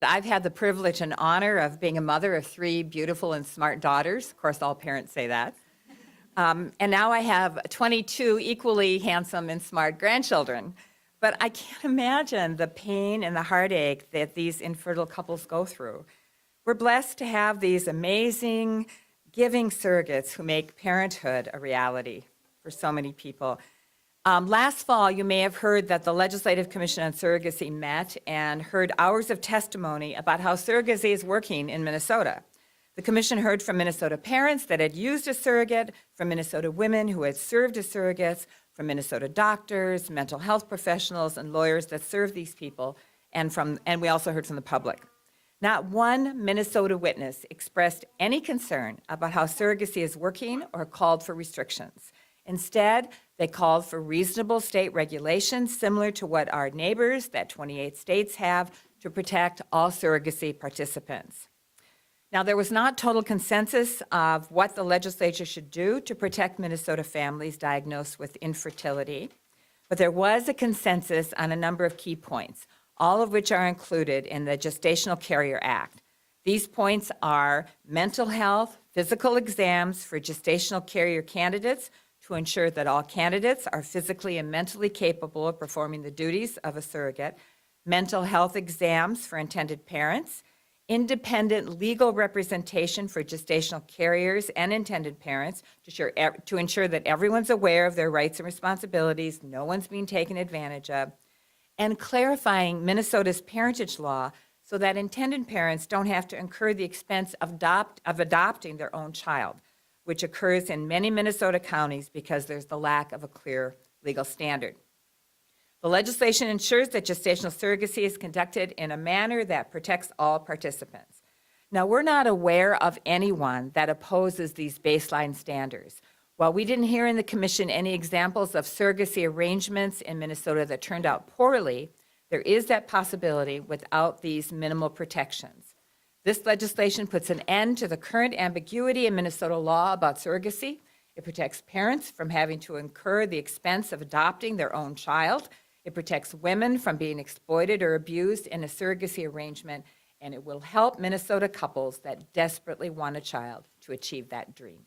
I've had the privilege and honor of being a mother of 3 beautiful and smart daughters. Of course, all parents say that. And now I have 22 equally handsome and smart grandchildren. But I can't imagine the pain and the heartache that these infertile couples go through. We're blessed to have these amazing, giving surrogates who make parenthood a reality for so many people. Last fall, you may have heard that the Legislative Commission on Surrogacy met and heard hours of testimony about how surrogacy is working in Minnesota. The commission heard from Minnesota parents that had used a surrogate, from Minnesota women who had served as surrogates, from Minnesota doctors, mental health professionals, and lawyers that serve these people, and we also heard from the public. Not one Minnesota witness expressed any concern about how surrogacy is working or called for restrictions. Instead, they called for reasonable state regulations similar to what our neighbors, that 28 states, have to protect all surrogacy participants. Now, there was not total consensus of what the legislature should do to protect Minnesota families diagnosed with infertility, but there was a consensus on a number of key points, all of which are included in the Gestational Carrier Act. These points are mental health, physical exams for gestational carrier candidates to ensure that all candidates are physically and mentally capable of performing the duties of a surrogate, mental health exams for intended parents, independent legal representation for gestational carriers and intended parents to ensure that everyone's aware of their rights and responsibilities, no one's being taken advantage of, and clarifying Minnesota's parentage law so that intended parents don't have to incur the expense of adopting their own child, which occurs in many Minnesota counties because there's the lack of a clear legal standard. The legislation ensures that gestational surrogacy is conducted in a manner that protects all participants. Now, we're not aware of anyone that opposes these baseline standards. While we didn't hear in the commission any examples of surrogacy arrangements in Minnesota that turned out poorly, there is that possibility without these minimal protections. This legislation puts an end to the current ambiguity in Minnesota law about surrogacy. It protects parents from having to incur the expense of adopting their own child. It protects women from being exploited or abused in a surrogacy arrangement, and it will help Minnesota couples that desperately want a child to achieve that dream.